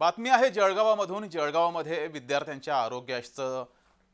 बातमी आहे जळगावामधून। जळगावामध्ये विद्यार्थ्यांच्या आरोग्याचा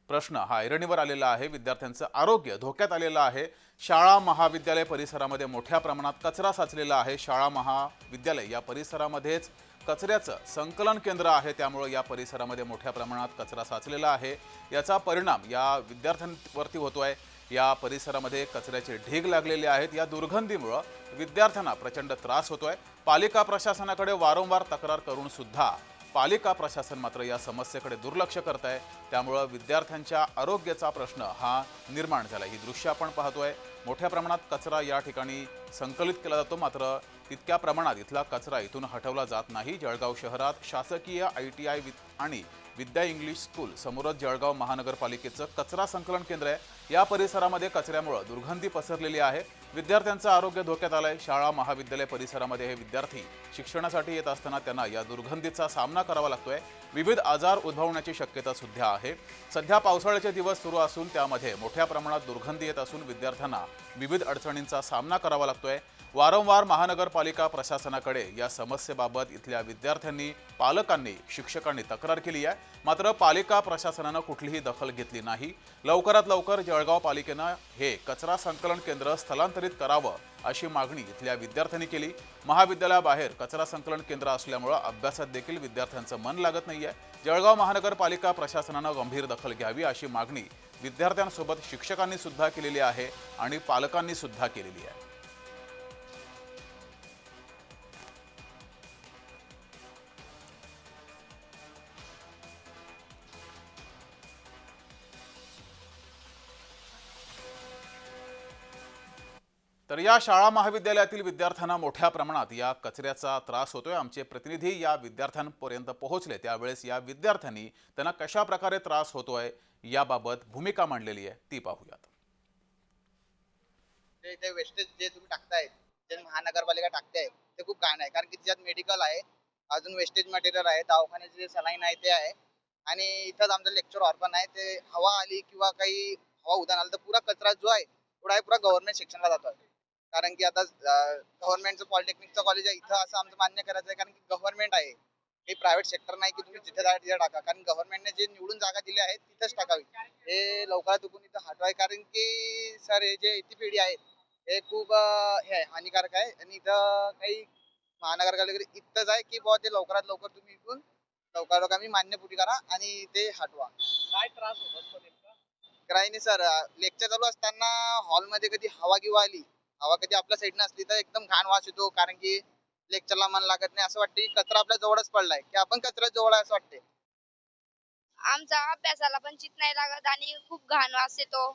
प्रश्न हा ऐरणीवर आलेला आहे। विद्यार्थ्यांचं आरोग्य धोक्यात आलेलं आहे। शाळा महाविद्यालय परिसरामध्ये मोठ्या प्रमाणात कचरा साचलेला आहे। शाळा महाविद्यालय या परिसरामध्येच कचऱ्याचं संकलन केंद्र आहे, त्यामुळे या परिसरामध्ये मोठ्या प्रमाणात कचरा साचलेला आहे। याचा परिणाम या विद्यार्थ्यांवरती होतोय। या परिसरामध्ये कचऱ्याचे ढीग लागलेले आहेत। या दुर्गंधीमुळे विद्यार्थ्यांना प्रचंड त्रास होतोय। पालिका प्रशासनाकडे वारंवार तक्रार करून सुद्धा पालिका प्रशासन मात्र या समस्येकडे दुर्लक्ष करत आहे। त्यामुळे विद्यार्थ्यांच्या आरोग्याचा प्रश्न हा निर्माण झाला। ही दृश्य आपण पाहतोय। मोठ्या प्रमाणात कचरा या ठिकाणी संकलित केला जातो, मात्र तितक्या प्रमाणात इथला कचरा इथून हटवला जात नाही। जळगाव शहरात शासकीय ITI आणि विद्या इंग्लिश स्कूल समोरच जळगाव महानगरपालिकेचं कचरा संकलन केंद्र आहे। या परिसरामध्ये कचऱ्यामुळे दुर्गंधी पसरलेली आहे। विद्यार्थ्यांचं आरोग्य धोक्यात आलंय। शाळा महाविद्यालय परिसरामध्ये हे विद्यार्थी शिक्षणासाठी येत असताना त्यांना या दुर्गंधीचा सामना करावा लागतोय। विविध आजार उद्भवण्याची शक्यता सुद्धा आहे। सध्या पावसाळ्याचे दिवस सुरू असून त्यामध्ये मोठ्या प्रमाणात दुर्गंधी येत असून विद्यार्थ्यांना विविध अडचणींचा सामना करावा लागतोय। वारंवार महानगरपालिका प्रशासनाकडे या समस्येबाबत इथल्या विद्यार्थ्यांनी, पालकांनी, शिक्षकांनी तक्रार केली आहे, मात्र पालिका प्रशासनानं कुठलीही दखल घेतली नाही। लवकरात लवकर जळगाव पालिकेनं हे कचरा संकलन केंद्र स्थलांतरित करावं अशी मागणी इथल्या विद्यार्थ्यांनी केली। महाविद्यालयाबाहेर कचरा संकलन केंद्र असल्यामुळे अभ्यासात देखील विद्यार्थ्यांचं मन लागत नाहीये। जळगाव महानगरपालिका प्रशासनानं गंभीर दखल घ्यावी अशी मागणी विद्यार्थ्यांसोबत शिक्षकांनी सुद्धा केलेली आहे आणि पालकांनी सुद्धा केलेली आहे। तर या शाळा महाविद्यालयातील विद्यार्थ्यांना मोठ्या प्रमाणात या कचऱ्याचा त्रास होतोय। आमचे प्रतिनिधी या विद्यार्थ्यांपर्यंत पोहोचले, त्यावेळेस या विद्यार्थ्यांनी त्यांना कशा प्रकारे त्रास होतोय याबाबत भूमिका मांडलेली आहे, ती पाहूयात। ते वेस्टेज जे तुम्ही टाकताय, जे महानगरपालिका टाकते ते खूप घाण आहे, कारण की त्याच्यात मेडिकल आहे, अजून वेस्टेज मटेरियल आहे, दवाखान्याचे जे सलाईन आहे ते आहे, आणि इथंच आमचं लेक्चर हॉल पण आहे। ते हवा आली किंवा काही हवा उदान आलं तर पुरा कचरा जो आहे थोडा आहे पुरा गव्हर्नमेंट सेक्शनला जातो। कारण की आता गव्हर्नमेंटचं पॉलिटेक्निकचं कॉलेज आहे इथं, असं आमचं मान्य करायचं आहे, कारण की गव्हर्नमेंट आहे, हे प्रायव्हेट सेक्टर नाही की तुम्ही जिथे जागा तिथे टाका, कारण गव्हर्नमेंटने जे निवडून जागा दिली आहे तिथंच टाकावी। हे लवकरात लवकर इथं हटवाय, कारण की सर हे जे इथे पिढी आहेत हे खूप हे हानिकारक आहे, आणि इथं काही महानगरपालिका इतकंच आहे की बुवा ते लवकरात लवकर तुम्ही इथून लवकरात लवकर आम्ही मान्यपुटी करा आणि ते हटवा। काय त्रास होत असतो नेमका? काही नाही सर, लेक्चर चालू असताना हॉलमध्ये कधी हवा किंवा आली, हवा कधी आपल्या साईडनं असली तर एकदम घाण वास येतो, कारण की लेक्चरला मन लागत नाही, असं वाटतं की कचरा आपल्या जवळच पडलाय, की आपण कचरा जवळ आहे असं वाटते। आमचा अभ्यासाला पण चित नाही लागत आणि खूप घाण वास येतो।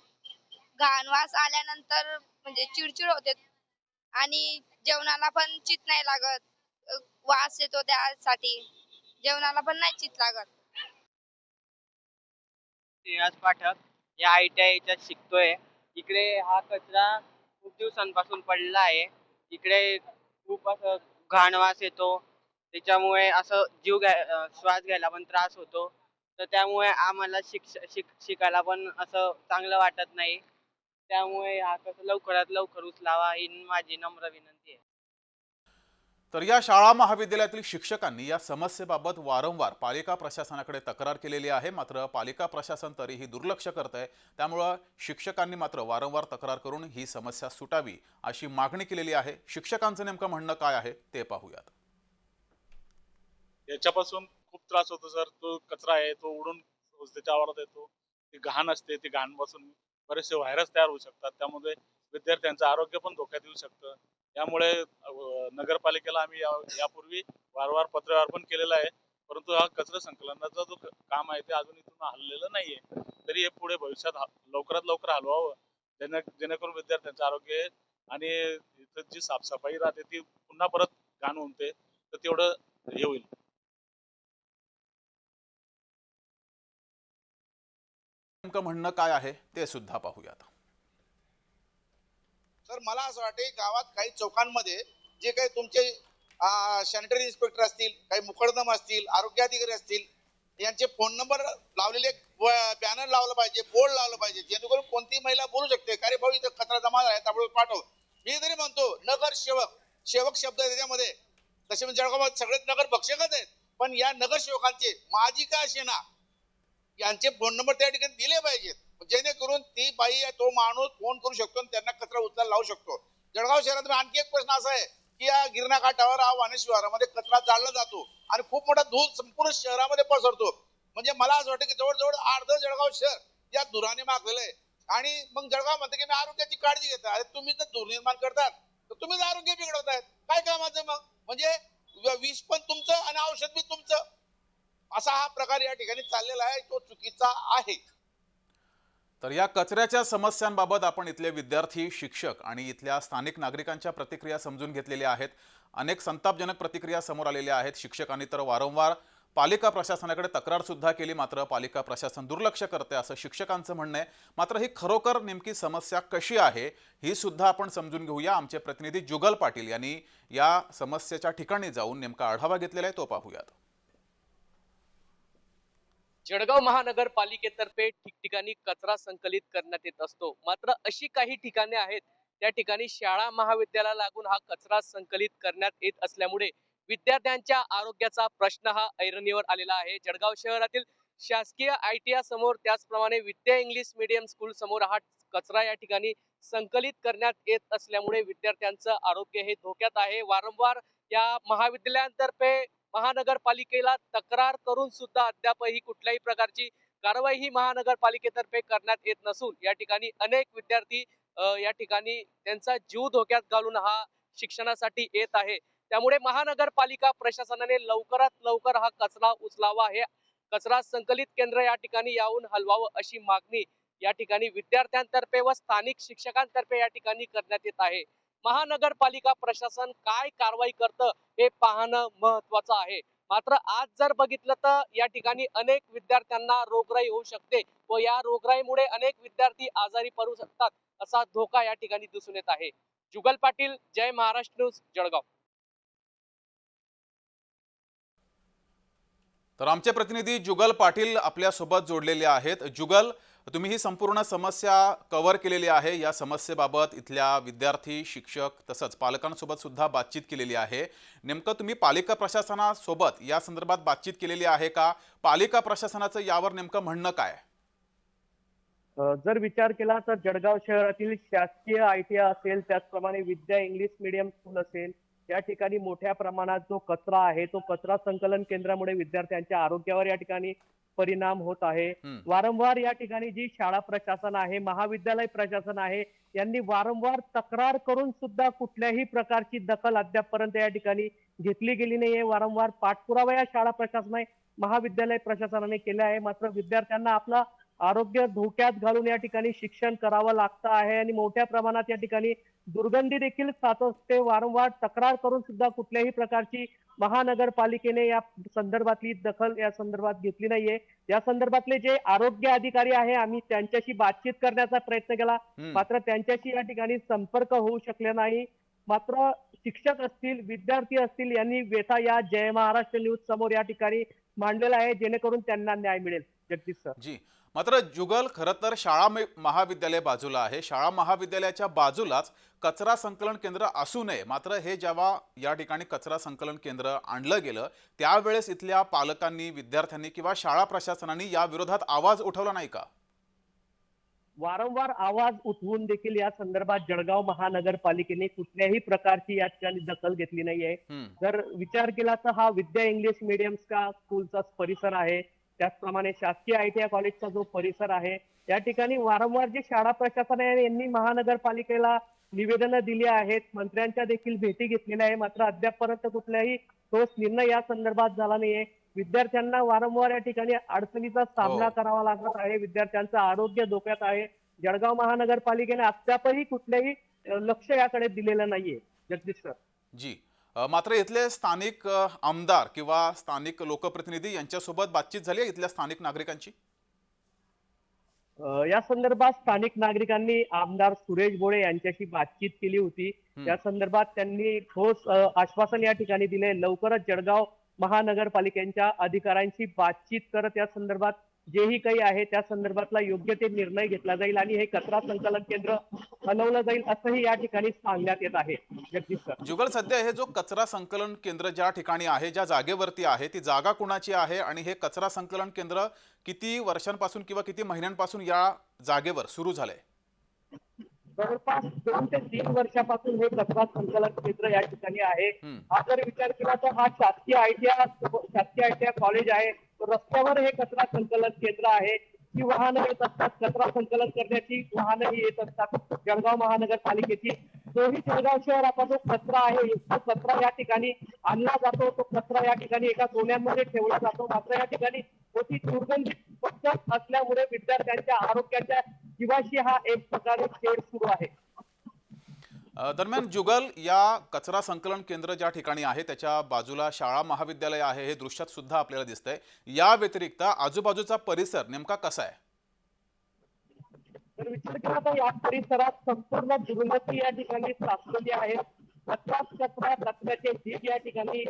घाण वास आल्यानंतर म्हणजे चिडचिड होते आणि जेवणाला पण चित नाही लागत। वास येतो त्यासाठी जेवणाला पण नाही चित लागत। श्रीनिवास पाठक या ITI च्यात शिकतोय। इकडे हा कचरा खूप दिवसांपासून पडलेला आहे। इकडे खूप असं घाण वास येतो, त्याच्यामुळे असं श्वास घ्यायला पण त्रास होतो। तर त्यामुळे आम्हाला शिकायला पण असं चांगलं वाटत नाही। त्यामुळे हा कचरा लवकरात लवकर उचलावा ही माझी नम्र विनंती आहे। तर या शाळा महाविद्यालयातील शिक्षकांनी या समस्येबाबत वारंवार पालिका प्रशासनाकडे तक्रार केलेली आहे, मात्र पालिका प्रशासन तरीही दुर्लक्ष करत आहे। त्यामुळे शिक्षकांनी मात्र वारंवार तक्रार करून ही समस्या सुटावी अशी मागणी केलेली आहे। शिक्षकांचं नेमकं म्हणणं काय आहे ते पाहूयात। याच्यापासून खूप त्रास होतो सर। तो कचरा आहे तो उडून त्याच्या आवारात येतो, ती घाण असते, ती घाणपासून बरेचसे व्हायरस तयार होऊ शकतात, त्यामुळे विद्यार्थ्यांचं आरोग्य पण धोक्यात येऊ शकतं। त्यामुळे नगरपालिकेला आम्ही यापूर्वी वारंवार पत्रव्यवहार पण केलेला आहे, परंतु हा कचरा संकलनाचा जो काम आहे ते अजून इथून हललेलं नाहीये। तरी हे पुढे भविष्यात लवकरात लवकर हलवावं, जेणेकरून विद्यार्थ्यांचं आरोग्य आणि इथं जी साफसफाई राहते ती पुन्हा परत घाण होते, तर तेवढं हे होईल। नेमकं म्हणणं काय आहे ते सुद्धा पाहूयात। तर मला असं वाटते गावात काही चौकांमध्ये जे काही तुमचे सॅनिटरी इन्स्पेक्टर असतील, काही मुखडदम असतील, आरोग्य अधिकारी असतील, यांचे फोन नंबर लावलेले बॅनर लावलं पाहिजे, बोर्ड लावलं पाहिजे, जेणेकरून कोणती महिला बोलू शकते का रे भाऊ इथं कचरा जमा झाला ताबडतोब पाठव। मी तरी म्हणतो नगर सेवक, सेवक शब्द आहे त्याच्यामध्ये, तसे म्हणजे जळगावात सगळेच नगर भक्षकच आहेत, पण या नगरसेवकांचे माझी का असेना यांचे फोन नंबर त्या ठिकाणी दिले पाहिजेत, जेणेकरून ती बाई तो माणूस फोन करू शकतो आणि त्यांना कचरा उचलायला लावू शकतो. जळगाव शहरात आणखी एक प्रश्न असा आहे की या गिरणा घाटावर हा वाणी शिवारामध्ये कचरा जाळला जातो आणि खूप मोठा धूर संपूर्ण शहरामध्ये पसरतो. म्हणजे मला असं वाटतं की जवळजवळ अर्ध जळगाव शहर या धुराने मागलेलं आहे. आणि मग जळगाव म्हणते की मी आरोग्याची काळजी घेतो. अरे तुम्ही जर धूर निर्माण करतात तर तुम्हीच आरोग्य बिघडवतायत. काय कामाचं मग? म्हणजे विष पण तुमचं आणि औषध बी तुमचं, असा हा प्रकार या ठिकाणी चाललेला आहे, तो चुकीचा आहे. तर या कचऱ्याच्या समस्यांबाबत आपण इथले विद्यार्थी, शिक्षक आणि इथल्या स्थानिक नागरिकांच्या प्रतिक्रिया समजून घेतलेल्या आहेत. अनेक संतापजनक प्रतिक्रिया समोर आलेल्या आहेत. शिक्षकांनी तर वारंवार पालिका प्रशासनाकडे तक्रार सुद्धा केली, मात्र पालिका प्रशासन दुर्लक्ष करते असं शिक्षकांचं म्हणणं आहे. मात्र ही खरोखर नेमकी समस्या कशी आहे ही सुद्धा आपण समजून घेऊया. आमचे प्रतिनिधी जुगल पाटील यांनी या समस्येच्या ठिकाणी जाऊन नेमका आढावा घेतलेला आहे, तो पाहूयात. जळगाव महानगरपालिकेतर्फे ठिकठिकाणी कचरा संकलित करण्यात येत असतो. मात्र अशी काही ठिकाणे आहेत त्या ठिकाणी शाळा महाविद्यालयाला लागून हा कचरा संकलित करण्यात येत असल्यामुळे विद्यार्थ्यांच्या आरोग्याचा प्रश्न हा ऐरणीवर आलेला आहे. जळगाव शहरातील शासकीय ITI समोर, त्याचप्रमाणे विद्या इंग्लिश मीडियम स्कूल समोर हा कचरा या ठिकाणी संकलित करण्यात येत असल्यामुळे विद्यार्थ्यांचं आरोग्य हे धोक्यात आहे. वारंवार या महाविद्यालयांतर्फे महानगरपालिकेला तक्रार करून सुद्धा अद्यापही कुठल्याही प्रकारची कारवाई ही महानगरपालिकेतर्फे करण्यात येत नसून या ठिकाणी अनेक विद्यार्थी या ठिकाणी त्यांचा जीव धोक्यात घालून हा शिक्षणासाठी येत आहे. त्यामुळे महानगरपालिका प्रशासनाने लवकरात लवकर हा कचरा उचलावा, हे कचरा संकलित केंद्र या ठिकाणी येऊन हलवावं अशी मागणी या ठिकाणी विद्यार्थ्यांतर्फे व स्थानिक शिक्षकांतर्फे या ठिकाणी करण्यात येत आहे. महानगरपालिका प्रशासन काय कारवाई करतं हे पाहणं महत्वाचं आहे. मात्र आज जर बघितलं तर या ठिकाणी अनेक विद्यार्थ्यांना रोगराई होऊ शकते व या रोगराईमुळे अनेक विद्यार्थी आजारी पडू शकतात असा धोका या ठिकाणी दिसून येत आहे. जुगल पाटील, जय महाराष्ट्र न्यूज, जळगाव. तर आमचे प्रतिनिधी जुगल पाटील आपल्या सोबत जोडलेले आहेत. जुगल, तुम्ही ही संपूर्ण समस्या कव्हर केलेली आहे. या समस्येबाबत इथल्या विद्यार्थी, शिक्षक तसंच पालकांसोबत सुद्धा बातचीत केलेली आहे. नेमकं तुम्ही पालिका प्रशासनासोबत या संदर्भात बातचीत केलेली आहे का? पालिका प्रशासनाचं यावर नेमकं म्हणणं काय? जर विचार केला तर जळगाव शहरातील शासकीय ITI असेल, त्याचप्रमाणे विद्या इंग्लिश मीडियम स्कूल असेल, या ठिकाणी मोठ्या प्रमाणात जो कचरा आहे तो कचरा संकलन केंद्रामुळे विद्यार्थ्यांच्या आरोग्यावर या ठिकाणी परिणाम होत आहे. वारंवार या ठिकाणी जी शाळा प्रशासन आहे, महाविद्यालय प्रशासन आहे, यांनी वारंवार तक्रार करून सुद्धा कुठल्याही प्रकारची दखल अद्यापपर्यंत या ठिकाणी घेतली गेली नाहीये. वारंवार पाठपुरावा या शाळा प्रशासनाने, महाविद्यालय प्रशासनाने केला आहे. मात्र विद्यार्थ्यांना आपला आरोग्य धोक्यात घालून या ठिकाणी शिक्षण करावं लागतं आहे आणि मोठ्या प्रमाणात या ठिकाणी दुर्गंधी देखील साथ असते. वारंवार तक्रार करून सुद्धा कुठल्याही प्रकारची महानगरपालिकेने या संदर्भातली दखल या संदर्भात घेतली नाहीये. या संदर्भातले जे आरोग्य अधिकारी आहे, आम्ही त्यांच्याशी बातचीत करण्याचा प्रयत्न केला, मात्र त्यांच्याशी या ठिकाणी संपर्क होऊ शकले नाही. मात्र शिक्षक असतील, विद्यार्थी असतील, यांनी व्यथा या जय महाराष्ट्र न्यूज समोर या ठिकाणी मांडलेला आहे, जेणेकरून त्यांना न्याय मिळेल. जगदीश सर. जी, मात्र जुगल, खरं तर शाळा महाविद्यालय बाजूला आहे. शाळा महाविद्यालयाच्या बाजूलाच कचरा संकलन केंद्र असू नये. मात्र हे जेव्हा या ठिकाणी कचरा संकलन केंद्र आणलं गेलं त्यावेळेस इथल्या पालकांनी, विद्यार्थ्यांनी किंवा शाळा प्रशासनाने या विरोधात आवाज उठवला नाही का? वारंवार आवाज उठवून देखील या संदर्भात जळगाव महानगरपालिकेने कुठल्याही प्रकारची या ठिकाणी दखल घेतली नाहीये. जर विचार केला तर हा विद्या इंग्लिश मीडियम स्कूलचा परिसर आहे, त्याचप्रमाणे शासकीय ITI कॉलेजचा जो परिसर आहे, या ठिकाणी वारंवार जे शाळा प्रशासन आहे यांनी महानगरपालिकेला निवेदनं दिली आहेत, मंत्र्यांच्या देखील भेटी घेतलेल्या आहे. मात्र अद्यापपर्यंत कुठलाही ठोस निर्णय या संदर्भात झाला नाहीये. विद्यार्थ्यांना वारंवार या ठिकाणी अडचणीचा सामना करावा लागत आहे. विद्यार्थ्यांचं आरोग्य धोक्यात आहे. जळगाव महानगरपालिकेने अद्यापही कुठल्याही लक्ष याकडे दिलेलं नाहीये. जगदीश सर. जी, मात्र इथले स्थानिक आमदार किंवा स्थानिक लोकप्रतिनिधी यांच्यासोबत बातचीत झाली आहे इथल्या स्थानिक नागरिकांची? या संदर्भात स्थानिक नागरिकांनी आमदार सुरेश भोळे यांच्याशी बातचीत केली होती. या संदर्भात त्यांनी ठोस आश्वासन या ठिकाणी दिले. लवकरच जळगाव महानगरपालिकेच्या अधिकाऱ्यांशी बातचीत करत या संदर्भात जेही काही आहे त्या संदर्भातला योग्य ते निर्णय घेतला जाईल आणि हे कचरा संकलन केंद्र हलवलं जाईल असंही या ठिकाणी सांगण्यात येत आहे. जगदीश सर. जुगल, सध्या हे जो कचरा संकलन केंद्र ज्या ठिकाणी आहे, ज्या जागेवरती आहे, ती जागा कुणाची आहे आणि हे कचरा संकलन केंद्र किती वर्षांपासून किंवा किती महिन्यांपासून या जागेवर सुरू झालंय? जवळपास 2 ते 3 वर्षापासून हे कचरा संकलन केंद्र या ठिकाणी आहे. हा जर विचार केला तर हा शासकीय आयटीआय कॉलेज आहे. रस्त्यावर हे कचरा संकलन केंद्र आहे. ही वाहनं येत असतात, कचरा संकलन करण्याची वाहनंही येत असतात जळगाव महानगरपालिकेची. जोही जळगाव शहराचा जो कचरा आहे तो कचरा या ठिकाणी आणला जातो, तो कचरा या ठिकाणी एका गोण्यांमध्ये ठेवला जातो. मात्र या ठिकाणी होती दुर्गंधी पद्धत असल्यामुळे विद्यार्थ्यांच्या आरोग्याच्या जीवाशी हा एक प्रकारे खेळ सुरू आहे. दरम्यान जुगल, या कचरा संकलन केंद्र ज्या ठिकाणी आहे त्याच्या बाजूला शाळा महाविद्यालय आहे, हे दृश्यात सुद्धा आपल्याला दिसतंय. या व्यतिरिक्त आजूबाजूचा परिसर नेमका कसा आहे? तर विचार केला तर या परिसरात संपूर्ण दुर्गती या ठिकाणी साचलेली आहे. कचऱ्याचे ढीग या ठिकाणी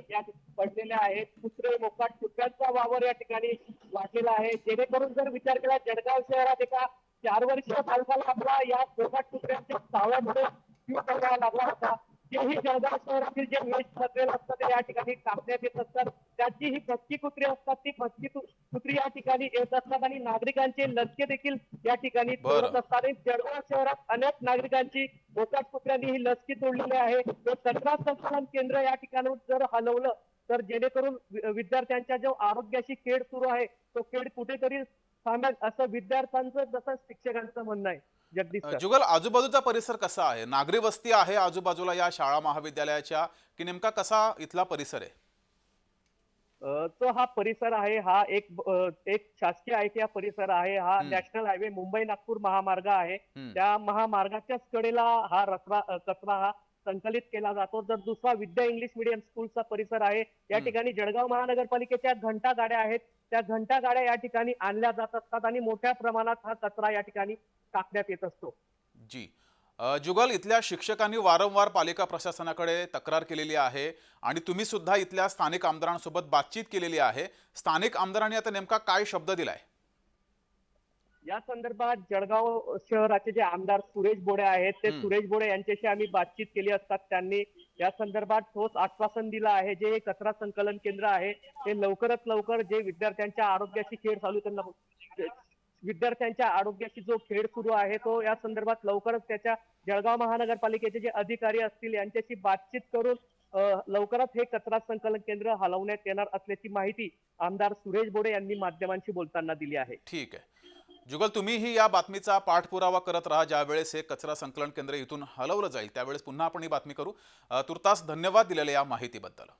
पडलेले आहेत. कुत्रे मोकाट कुत्र्यांचा वावर या ठिकाणी वाढलेला आहे. जेणेकरून जर विचार केला जळगाव शहरात एका 4 वर्षीय बालकाला आपला या मोकाट कुत्र्यांच्या चावल्यामुळे जीव गमवावा लागला होता. तेही जळगाव शहरातील जे वेस्ट मटेरियल असतात ते या ठिकाणी टाकण्यात येत असतात. त्याची ही भटकी कुत्री असतात, ती भटकी कुत्री या ठिकाणी येत असतात आणि नागरिकांचे लक्ष देखील या ठिकाणी तोडत असतात. आणि जळगाव शहरात अनेक नागरिकांची मोकाट कुत्र्यांनी ही लचकी तोडलेली आहे. ते कचरा संकलन केंद्र या ठिकाणी जर हलवलं तर जेणेकरून विद्यार्थ्यांच्या जो आरोग्याशी खेळ सुरू आहे तो खेळ कुठेतरी थांबेल असं विद्यार्थ्यांचं जसं शिक्षकांचं म्हणणं आहे. जगदीश सर. जुगल, आजूबाजूचा परिसर कसा आहे? नागरी वस्ती आहे आजूबाजूला या शाळा महाविद्यालयाच्या, की नेमका कसा इथला परिसर आहे? तो हा परिसर आहे, हा एक शासकीय आयटीआय परिसर आहे. हा नॅशनल हायवे मुंबई नागपूर महामार्ग आहे. त्या महामार्गाच्याच कडेला हा कचरा हा संकलित केला जातो. तर दुसरा विद्या इंग्लिश मीडियम स्कूलचा परिसर आहे. या ठिकाणी जळगाव महानगरपालिकेच्या घंटा गाड्या आहेत. त्या घंटा गाड्या या ठिकाणी आणल्या जात असतात आणि मोठ्या प्रमाणात हा कचरा या ठिकाणी टाकण्यात येत असतो. जी जुगल, इथल्या शिक्षकांनी वारंवार पालिका प्रशासनाकडे तक्रार केलेली आहे आणि तुम्ही सुद्धा इथल्या स्थानिक आमदारांसोबत बातचीत केलेली आहे. स्थानिक आमदारांनी आता नेमका काय शब्द दिलाय? या संदर्भात जळगाव शहराचे जे आमदार सुरेश बोडे आहेत ते सुरेश बोडे यांच्याशी आम्ही बातचीत केली असतात त्यांनी या संदर्भात ठोस आश्वासन दिलं आहे. जे कचरा संकलन केंद्र आहे ते लवकरात लवकर जे विद्यार्थ्यांच्या आरोग्याशी खेळ चालू त्यांना विद्यार्थ्यांच्या आरोग्याशी जो खेळ सुरू आहे तो या संदर्भात लवकरच त्याच्या जळगाव महानगरपालिकेचे जे अधिकारी असतील यांच्याशी बातचीत करून लवकरच हे कचरा संकलन केंद्र हलवण्यात येणार असल्याची माहिती आमदार सुरेश बोडे यांनी माध्यमांशी बोलताना दिली आहे. ठीक आहे जुगल, तुम्हीही या बातमीचा पाठपुरावा करत राहा. ज्यावेळेस हे कचरा संकलन केंद्र इथून हलवलं जाईल त्यावेळेस पुन्हा आपण ही बातमी करू. तुर्तास धन्यवाद दिलेल्या या माहितीबद्दल.